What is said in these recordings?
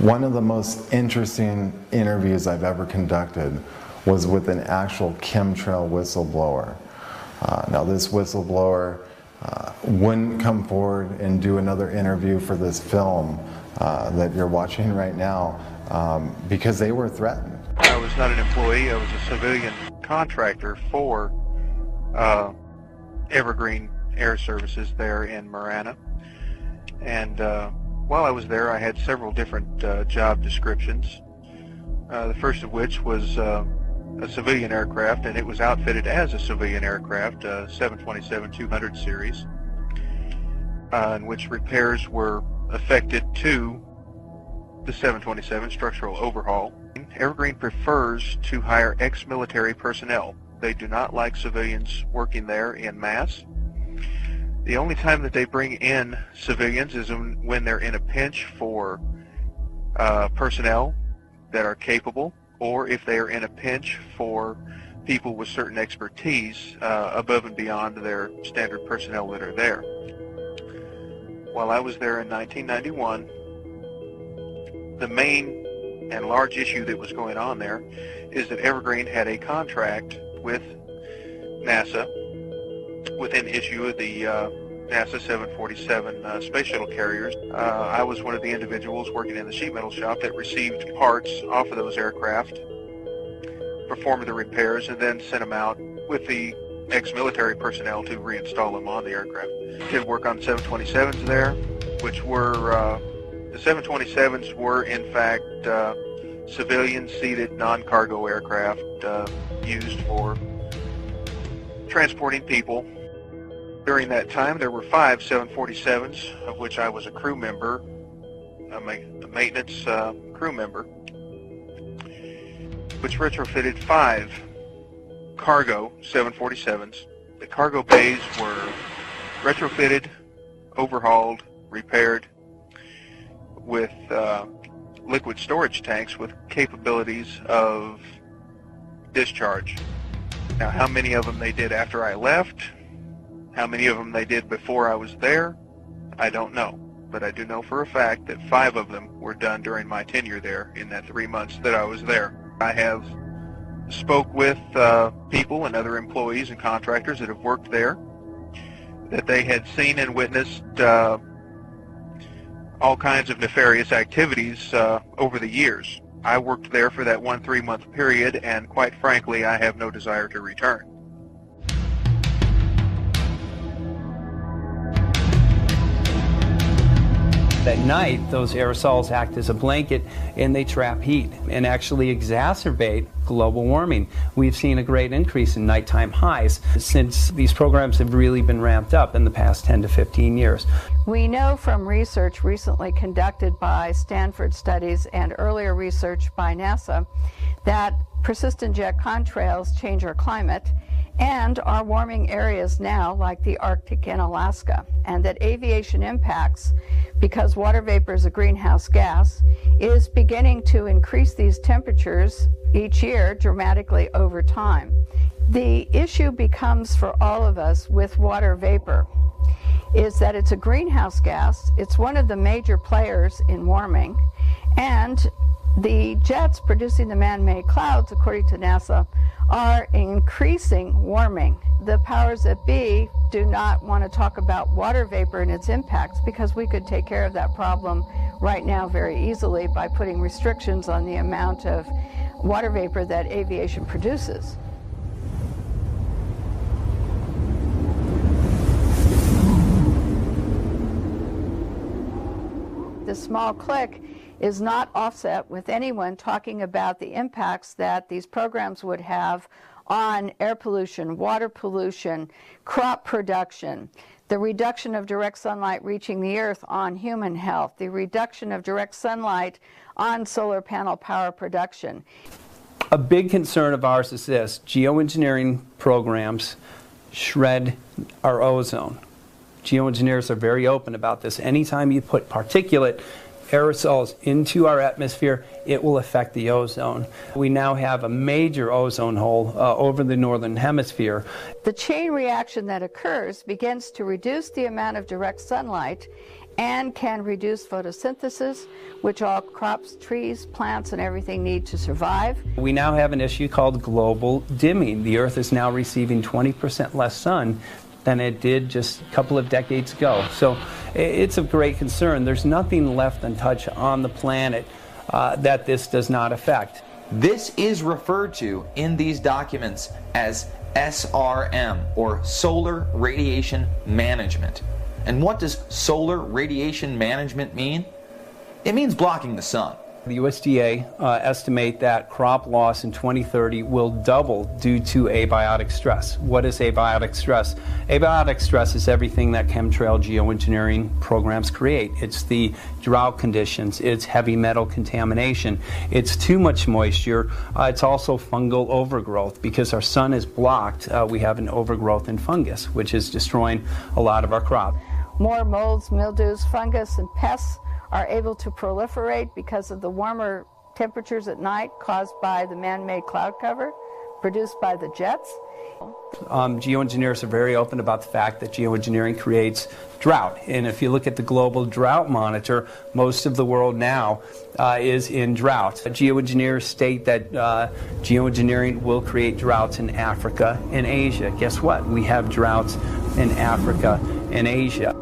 One of the most interesting interviews I've ever conducted was with an actual chemtrail whistleblower. Now this whistleblower wouldn't come forward and do another interview for this film that you're watching right now because they were threatened. I was not an employee, I was a civilian contractor for Evergreen Air Services there in Marana. And while I was there, I had several different job descriptions. The first of which was a civilian aircraft, and it was outfitted as a civilian aircraft, a 727-200 series, in which repairs were effected to the 727 structural overhaul. Evergreen prefers to hire ex-military personnel. They do not like civilians working there en masse. The only time that they bring in civilians is when they're in a pinch for personnel that are capable, or if they are in a pinch for people with certain expertise above and beyond their standard personnel that are there. While I was there in 1991, the main and large issue that was going on there is that Evergreen had a contract with NASA with an issue of the NASA 747 space shuttle carriers. I was one of the individuals working in the sheet metal shop that received parts off of those aircraft, performed the repairs, and then sent them out with the ex-military personnel to reinstall them on the aircraft. Did work on 727s there, which were, the 727s were in fact civilian-seated non-cargo aircraft used for transporting people. During that time, there were 5 747s, of which I was a crew member, a maintenance crew member, which retrofitted 5 cargo 747s. The cargo bays were retrofitted, overhauled, repaired with liquid storage tanks with capabilities of discharge. Now, how many of them they did after I left, how many of them they did before I was there, I don't know. But I do know for a fact that 5 of them were done during my tenure there in that 3 months that I was there. I have spoke with people and other employees and contractors that have worked there, that they had seen and witnessed all kinds of nefarious activities over the years. I worked there for that 1 3-month period, and quite frankly, I have no desire to return. At night, those aerosols act as a blanket and they trap heat and actually exacerbate global warming. We've seen a great increase in nighttime highs since these programs have really been ramped up in the past 10 to 15 years. We know from research recently conducted by Stanford Studies and earlier research by NASA that persistent jet contrails change our climate and are warming areas now like the Arctic and Alaska, and that aviation impacts, because water vapor is a greenhouse gas, is beginning to increase these temperatures each year dramatically over time. The issue becomes for all of us with water vapor is that it's a greenhouse gas, it's one of the major players in warming, and the jets producing the man-made clouds, according to NASA, are increasing warming. The powers that be do not want to talk about water vapor and its impacts because we could take care of that problem right now very easily by putting restrictions on the amount of water vapor that aviation produces. This small click is not offset with anyone talking about the impacts that these programs would have on air pollution, water pollution, crop production, the reduction of direct sunlight reaching the earth on human health, the reduction of direct sunlight on solar panel power production. A big concern of ours is this: geoengineering programs shred our ozone. Geoengineers are very open about this. Anytime you put particulate aerosols into our atmosphere, it will affect the ozone. We now have a major ozone hole over the northern hemisphere. The chain reaction that occurs begins to reduce the amount of direct sunlight and can reduce photosynthesis, which all crops, trees, plants, and everything need to survive. We now have an issue called global dimming. The Earth is now receiving 20% less sun than it did just a couple of decades ago. So it's of great concern. There's nothing left untouched on the planet that this does not affect. This is referred to in these documents as SRM, or Solar Radiation Management. And what does solar radiation management mean? It means blocking the sun. The USDA estimate that crop loss in 2030 will double due to abiotic stress. What is abiotic stress? Abiotic stress is everything that chemtrail geoengineering programs create. It's the drought conditions, it's heavy metal contamination, it's too much moisture, it's also fungal overgrowth. Because our sun is blocked, we have an overgrowth in fungus, which is destroying a lot of our crop. More molds, mildews, fungus, and pests are able to proliferate because of the warmer temperatures at night caused by the man-made cloud cover produced by the jets. Geoengineers are very open about the fact that geoengineering creates drought. And if you look at the global drought monitor, most of the world now is in drought. Geoengineers state that geoengineering will create droughts in Africa and Asia. Guess what? We have droughts in Africa and Asia.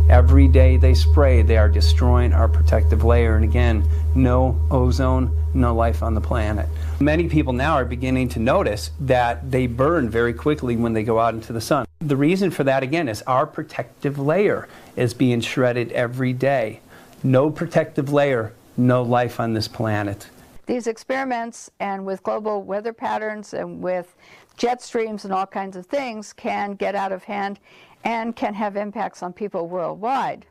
Every day they spray, they are destroying our protective layer. And again, no ozone, no life on the planet. Many people now are beginning to notice that they burn very quickly when they go out into the sun. The reason for that, again, is our protective layer is being shredded every day. No protective layer, no life on this planet. These experiments, and with global weather patterns and with jet streams and all kinds of things, can get out of hand and can have impacts on people worldwide.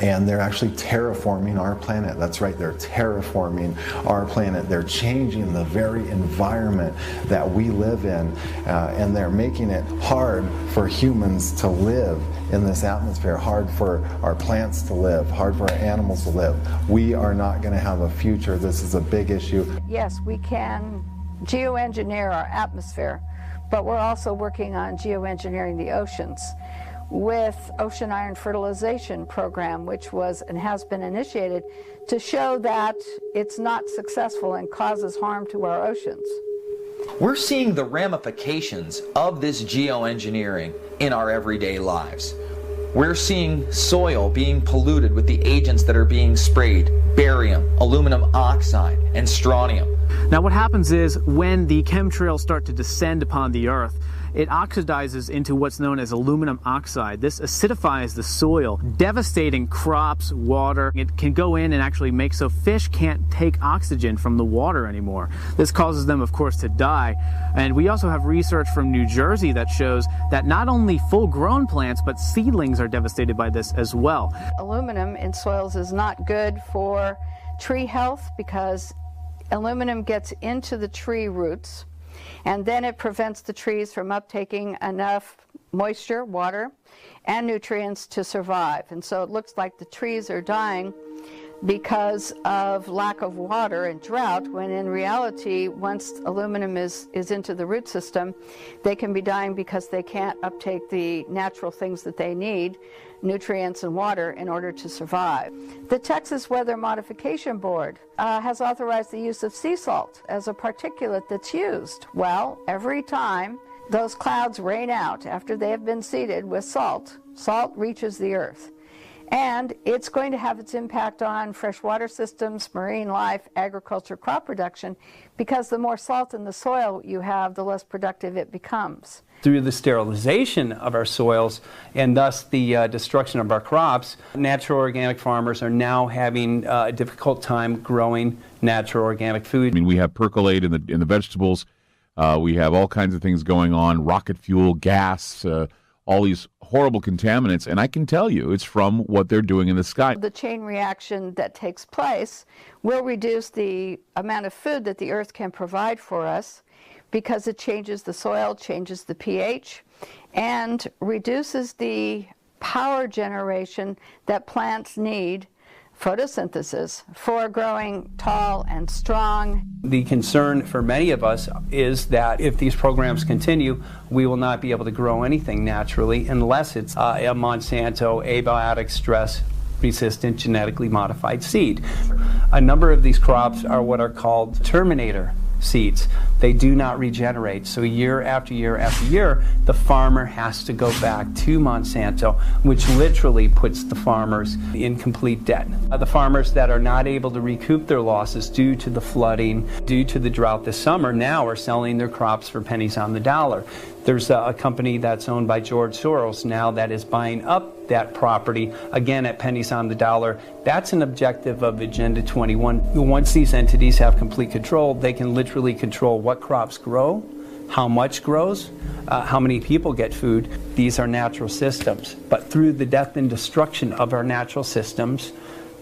And they're actually terraforming our planet. That's right, they're terraforming our planet. They're changing the very environment that we live in, and they're making it hard for humans to live in this atmosphere, hard for our plants to live, hard for our animals to live. We are not going to have a future. This is a big issue. Yes, we can geoengineer our atmosphere, but we're also working on geoengineering the oceans with ocean iron fertilization program, which was and has been initiated to show that it's not successful and causes harm to our oceans. We're seeing the ramifications of this geoengineering in our everyday lives. We're seeing soil being polluted with the agents that are being sprayed: barium, aluminum oxide, and strontium. Now what happens is when the chemtrails start to descend upon the Earth, it oxidizes into what's known as aluminum oxide. This acidifies the soil, devastating crops, water. It can go in and actually make so fish can't take oxygen from the water anymore. This causes them, of course, to die. And we also have research from New Jersey that shows that not only full-grown plants, but seedlings are devastated by this as well. Aluminum in soils is not good for tree health because aluminum gets into the tree roots, and then it prevents the trees from uptaking enough moisture, water, and nutrients to survive. And so it looks like the trees are dying because of lack of water and drought, when in reality, once aluminum is into the root system, they can be dying because they can't uptake the natural things that they need, nutrients and water, in order to survive. The Texas Weather Modification Board has authorized the use of sea salt as a particulate that's used. Well, every time those clouds rain out after they have been seeded with salt, salt reaches the earth. And it's going to have its impact on freshwater systems, marine life, agriculture, crop production, because the more salt in the soil you have, the less productive it becomes. Through the sterilization of our soils and thus the destruction of our crops, natural organic farmers are now having a difficult time growing natural organic food. I mean, we have percolate in the vegetables. We have all kinds of things going on, rocket fuel, gas, all these horrible contaminants, and I can tell you it's from what they're doing in the sky. The chain reaction that takes place will reduce the amount of food that the earth can provide for us, because it changes the soil, changes the pH, and reduces the power generation that plants need photosynthesis for growing tall and strong. The concern for many of us is that if these programs continue, we will not be able to grow anything naturally unless it's a Monsanto abiotic stress resistant genetically modified seed. A number of these crops are what are called terminator seeds. They do not regenerate. So year after year after year, the farmer has to go back to Monsanto, which literally puts the farmers in complete debt. The farmers that are not able to recoup their losses due to the flooding, due to the drought this summer, now are selling their crops for pennies on the dollar. There's a company that's owned by George Soros now that is buying up that property, again at pennies on the dollar. That's an objective of Agenda 21. Once these entities have complete control, they can literally control what crops grow, how much grows, how many people get food. These are natural systems. But through the death and destruction of our natural systems,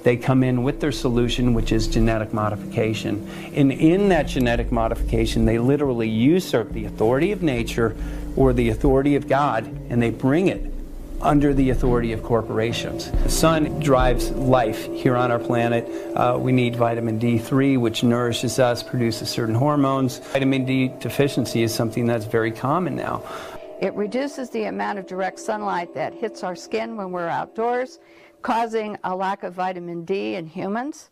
they come in with their solution, which is genetic modification. And in that genetic modification, they literally usurp the authority of nature or the authority of God, and they bring it under the authority of corporations. The sun drives life here on our planet. We need vitamin D3, which nourishes us, produces certain hormones. Vitamin D deficiency is something that's very common now. It reduces the amount of direct sunlight that hits our skin when we're outdoors, causing a lack of vitamin D in humans.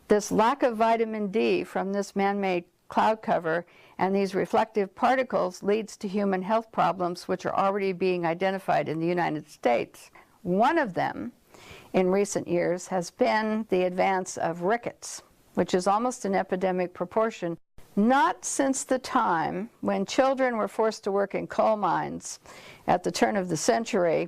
This lack of vitamin D from this man-made cloud cover and these reflective particles leads to human health problems which are already being identified in the United States. One of them in recent years has been the advance of rickets, which is almost an epidemic proportion. Not since the time when children were forced to work in coal mines at the turn of the century,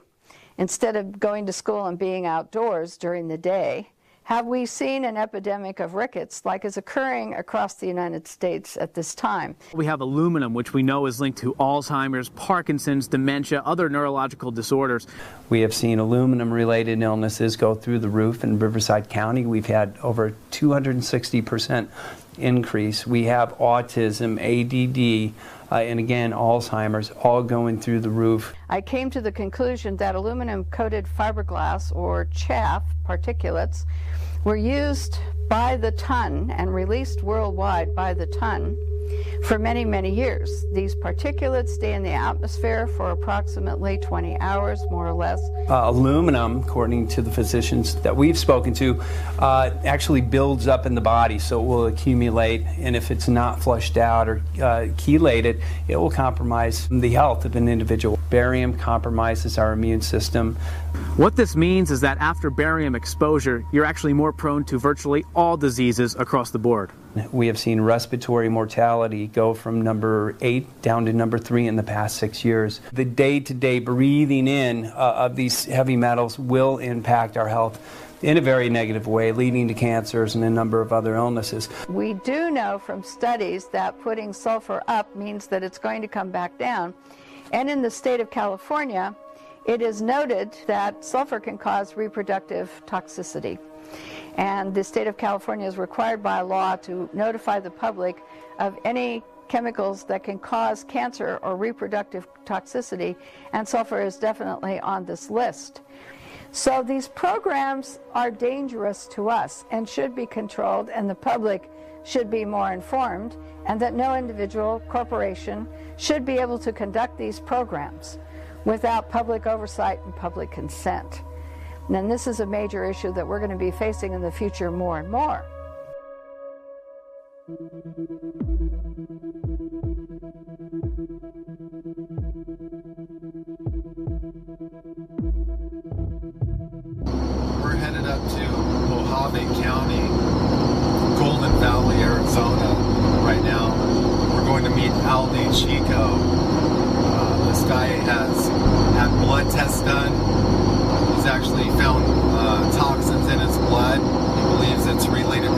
instead of going to school and being outdoors during the day, have we seen an epidemic of rickets like is occurring across the United States at this time. We have aluminum, which we know is linked to Alzheimer's, Parkinson's, dementia, other neurological disorders. We have seen aluminum-related illnesses go through the roof in Riverside County. We've had over 260% increase. We have autism, ADD, and again, Alzheimer's, all going through the roof. I came to the conclusion that aluminum-coated fiberglass, or chaff particulates, were used by the ton and released worldwide by the ton for many, many years. These particulates stay in the atmosphere for approximately 20 hours, more or less. Aluminum, according to the physicians that we've spoken to, actually builds up in the body, so it will accumulate, and if it's not flushed out or chelated, it will compromise the health of an individual. Barium compromises our immune system. What this means is that after barium exposure, you're actually more prone to virtually all diseases across the board. We have seen respiratory mortality go from number 8 down to number 3 in the past 6 years. The day-to-day breathing in of these heavy metals will impact our health in a very negative way, leading to cancers and a number of other illnesses. We do know from studies that putting sulfur up means that it's going to come back down. And in the state of California, it is noted that sulfur can cause reproductive toxicity. And the state of California is required by law to notify the public of any chemicals that can cause cancer or reproductive toxicity, and sulfur is definitely on this list. So these programs are dangerous to us and should be controlled, and the public should be more informed, and that no individual corporation should be able to conduct these programs without public oversight and public consent. And this is a major issue that we're going to be facing in the future more and more. We're headed up to Mohaven County, Golden Valley, Arizona right now. We're going to meet Aldi Chico. This guy has had blood tests done. He's actually found toxins in his blood. He believes it's related